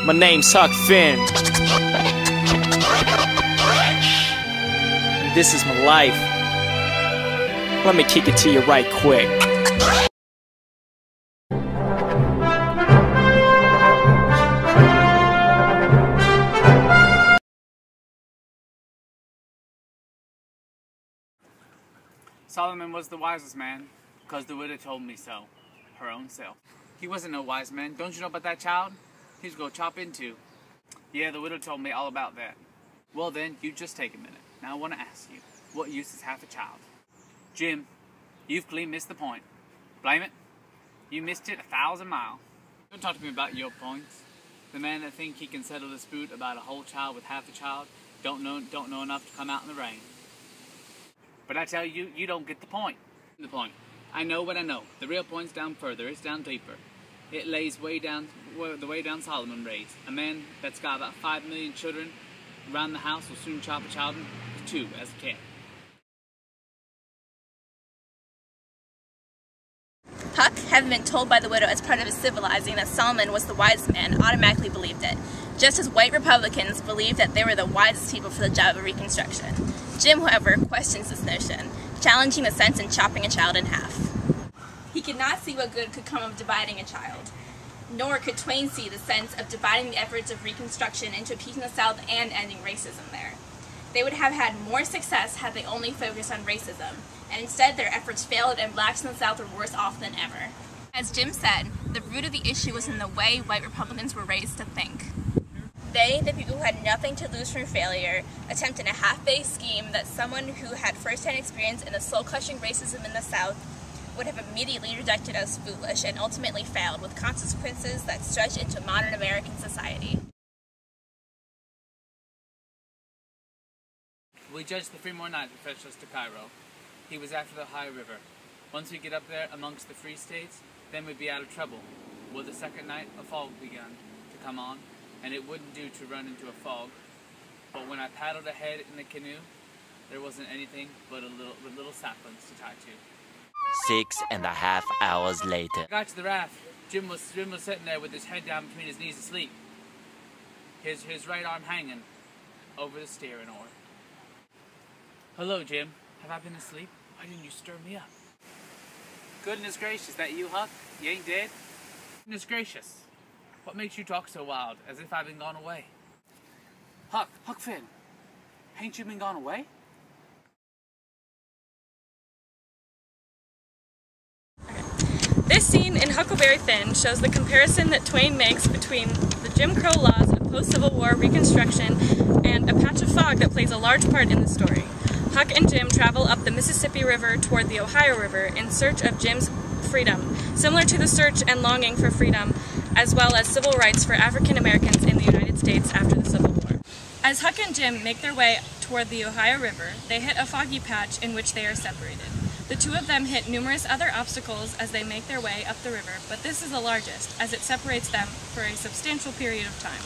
My name's Huck Finn. And this is my life. Let me kick it to you right quick. Solomon was the wisest man, because the widow told me so, her own self. He wasn't no wise man. Don't you know about that child? He's gonna chop into. Yeah, the widow told me all about that. Well then, you just take a minute. Now I want to ask you, what use is half a child? Jim, you've clean missed the point. Blame it? You missed it 1,000 miles. Don't talk to me about your points. The man that think he can settle a dispute about a whole child with half a child don't know enough to come out in the rain. But I tell you, you don't get the point. The point. I know what I know. The real point's down further. It's down deeper. It lays way down, the way down Solomon raised. A man that's got about 5 million children around the house will soon chop a child in two as a kid. Huck, having been told by the widow as part of his civilizing that Solomon was the wisest man, automatically believed it, just as white Republicans believed that they were the wisest people for the job of Reconstruction. Jim, however, questions this notion, challenging the sense in chopping a child in half. He could not see what good could come of dividing a child, nor could Twain see the sense of dividing the efforts of Reconstruction into appeasing the South and ending racism there. They would have had more success had they only focused on racism, and instead their efforts failed and blacks in the South were worse off than ever. As Jim said, the root of the issue was in the way white Republicans were raised to think. They, the people who had nothing to lose from failure, attempted a half-baked scheme that someone who had first-hand experience in the soul-crushing racism in the South would have immediately rejected as foolish and ultimately failed, with consequences that stretched into modern American society. We judged the Fremont night that fetched us to Cairo. He was after the Ohio River. Once we get up there amongst the free states, then we'd be out of trouble. Well, the second night, a fog began to come on, and it wouldn't do to run into a fog. But when I paddled ahead in the canoe, there wasn't anything but little saplings to tie to. 6.5 hours later. I got to the raft. Jim was sitting there with his head down between his knees asleep. His right arm hanging over the steering oar. Hello, Jim. Have I been asleep? Why didn't you stir me up? Goodness gracious, that you, Huck? You ain't dead? Goodness gracious. What makes you talk so wild, as if I've been gone away? Huck Finn, ain't you been gone away? This scene in Huckleberry Finn shows the comparison that Twain makes between the Jim Crow laws of post-Civil War Reconstruction and a patch of fog that plays a large part in the story. Huck and Jim travel up the Mississippi River toward the Ohio River in search of Jim's freedom, similar to the search and longing for freedom, as well as civil rights for African Americans in the United States after the Civil War. As Huck and Jim make their way toward the Ohio River, they hit a foggy patch in which they are separated. The two of them hit numerous other obstacles as they make their way up the river, but this is the largest, as it separates them for a substantial period of time.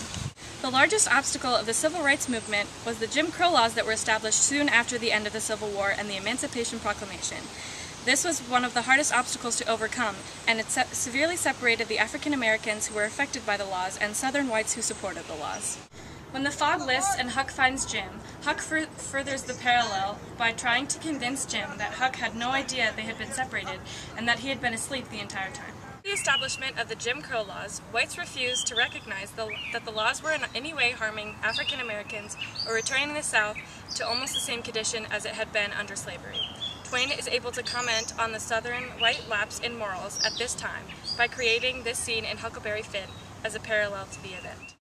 The largest obstacle of the Civil Rights Movement was the Jim Crow laws that were established soon after the end of the Civil War and the Emancipation Proclamation. This was one of the hardest obstacles to overcome, and it severely separated the African Americans who were affected by the laws and Southern whites who supported the laws. When the fog lifts and Huck finds Jim, Huck furthers the parallel by trying to convince Jim that Huck had no idea they had been separated and that he had been asleep the entire time. The establishment of the Jim Crow laws, whites refused to recognize that the laws were in any way harming African Americans or returning the South to almost the same condition as it had been under slavery. Twain is able to comment on the Southern white lapse in morals at this time by creating this scene in Huckleberry Finn as a parallel to the event.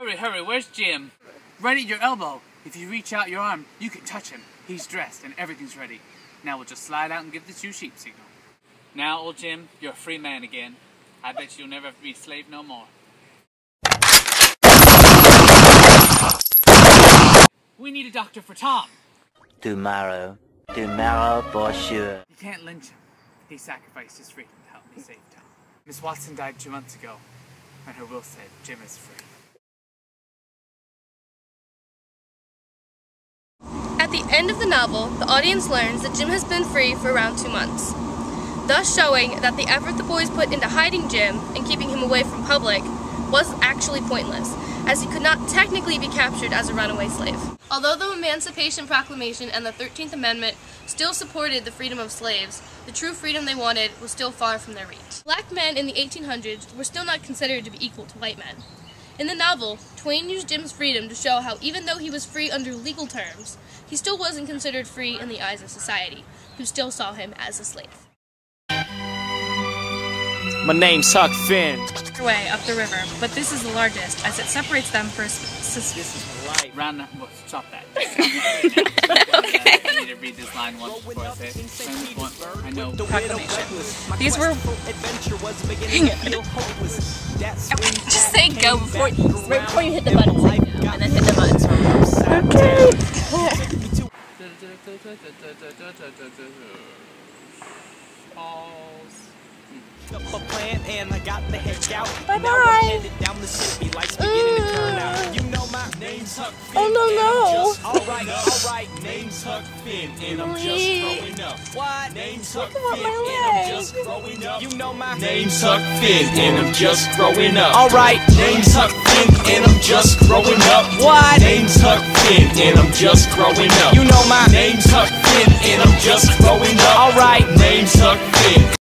Hurry, where's Jim? Right at your elbow. If you reach out your arm, you can touch him. He's dressed and everything's ready. Now we'll just slide out and give the two sheep signal. Now, old Jim, you're a free man again. I bet you'll never be a slave no more. We need a doctor for Tom. Tomorrow for sure. You can't lynch him. He sacrificed his freedom to help me save Tom. Miss Watson died 2 months ago, and her will said Jim is free. At the end of the novel, the audience learns that Jim has been free for around 2 months. thus showing that the effort the boys put into hiding Jim and keeping him away from public was actually pointless, as he could not technically be captured as a runaway slave. Although the Emancipation Proclamation and the 13th Amendment still supported the freedom of slaves, the true freedom they wanted was still far from their reach. Black men in the 1800s were still not considered to be equal to white men. In the novel, Twain used Jim's freedom to show how even though he was free under legal terms, he still wasn't considered free in the eyes of society, who still saw him as a slave. My name's Huck Finn. Way up the river, but this is the largest, as it separates them for This is right. Round. Well, stop that. Okay. I need to read this line once before I say it. I know. proclamation. These were. Just say go before you hit the button. Say go, and then hit the button. Okay. Up a plan and I got the heck out. Bye-bye. Now I'm headed down the city, lights beginning to turn out. You know my name's Huck Finn. Oh no. Alright, name's Huck Finn and I'm just growing up. What? Name's Huck Finn and I'm just growing up. You know my name's Huck Finn and I'm just growing up. Alright, name's Huck Finn and I'm just growing up. What? Name's Huck Finn and I'm just growing up. You know my name's Huck Finn and I'm just growing up. Alright, name's Huck Finn.